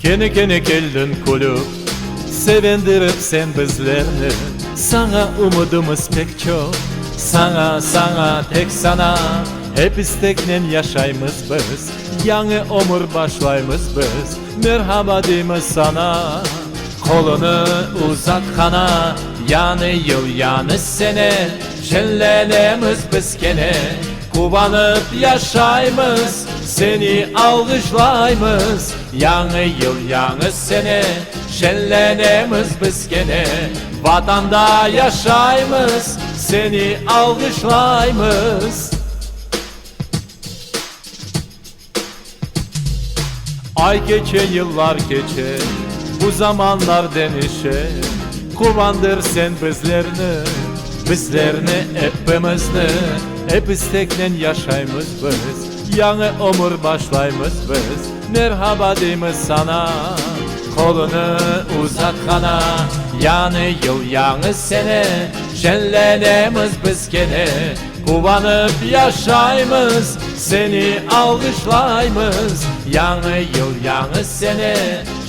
Kene geldin kulüp, sevindirip sen bizlerini. Sana umudumuz pek çok, sana tek sana. Hep isteklen yaşayımız biz, yanı omur başlayımız biz. Merhaba deyimiz sana, kolunu uzatkana. Yanı yıl yanı sene, şenlenemiz biz gene. Kubanıp yaşayımız, seni alkışlayımız. Yanı yıl yanı sene, şenlenemiz biz gene. Vatanda yaşayımız, seni alkışlayımız. Ay geçe yıllar geçe, bu zamanlar denişe. Kubandır sen bizlerini hepimizni. Hep isteklen yaşayımız biz, yanı omur başlayımız biz. Merhaba deyimiz sana, kolunu uzatkana. Yanı yıl yanı sene, şenlenemiz biz gene. Kubanıp yaşayımız, seni alkışlayımız. Yanı yıl yanı sene,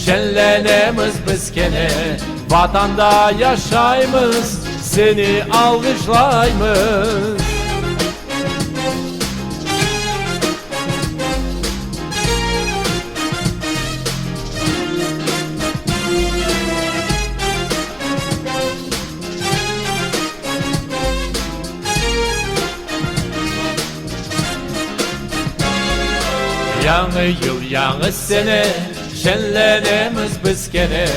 şenlenemiz biz gene. Vatanda yaşayımız, seni alkışlayımız. Yanı yıl yanı sene, şenlenemiz biz gene.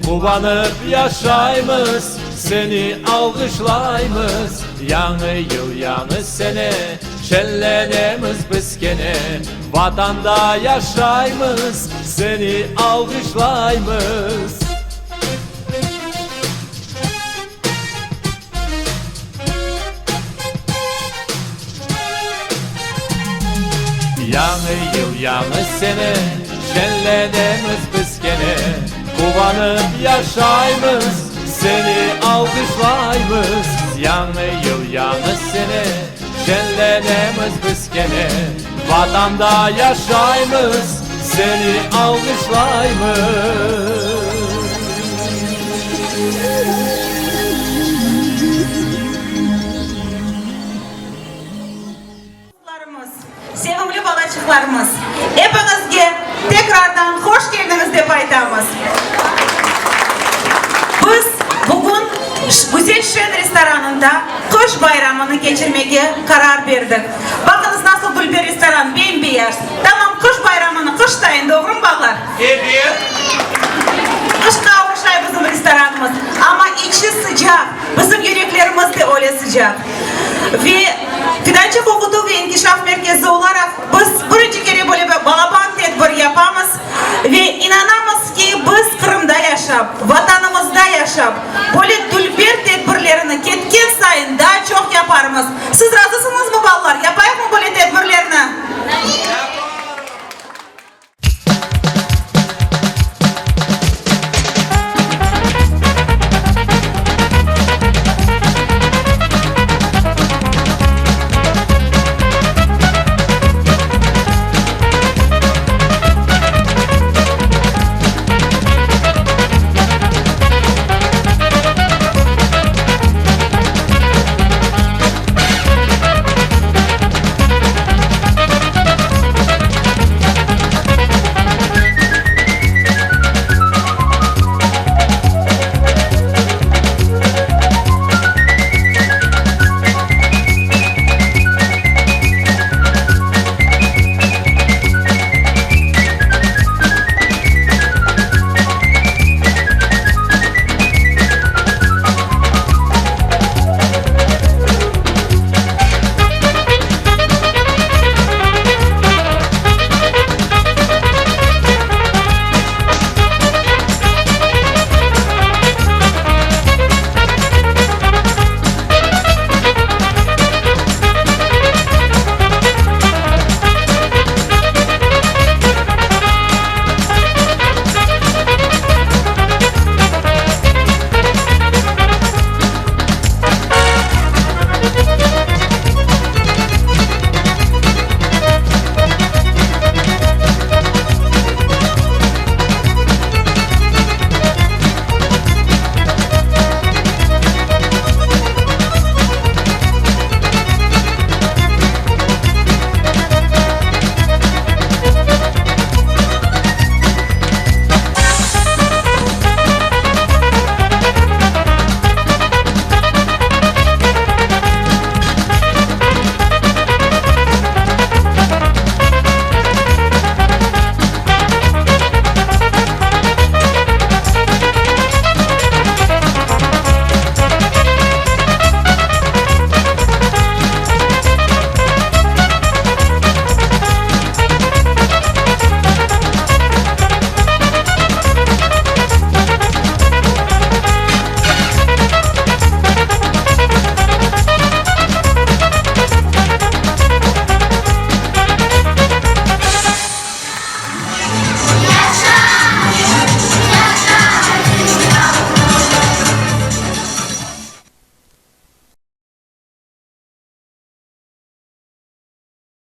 Kubanıp yaşayımız, seni alkışlayımız. Yanı yıl yanı sene, şenlenemiz biz gene. Vatanda yaşayımız, seni alkışlayımız. Yanı yıl yanı sene, şenlenemiz biz gene. Kubanıp yaşayımız, seni alkışlayımız. Yanı yıl yanı sene, şenlenemiz biz gene. Vatanda yaşayımız, seni alkışlayımız. Sevimli balacıklarımız, hepinizge tekrardan hoş geldiniz dep aytamiz. Biz bugün Güzel Şen restoranında kış bayramını geçirmeye karar verdik. Bakınız nasıl bir restoran, bembeyaz. Tamam, kış bayramını kıştayın, doğru mu bağlar? Evet. Kışta uğraşay bizim restoranımız. Ama içi sıcak. Bizim yüreklerimiz de öyle sıcak. Ve Fidançı Okudu ve İnkişaf Merkezi olarak biz birinci kere böyle bir balaban tedbir yapamız. Ve inanamız ki biz Kırım'da yaşap, vatanımızda yaşap, böyle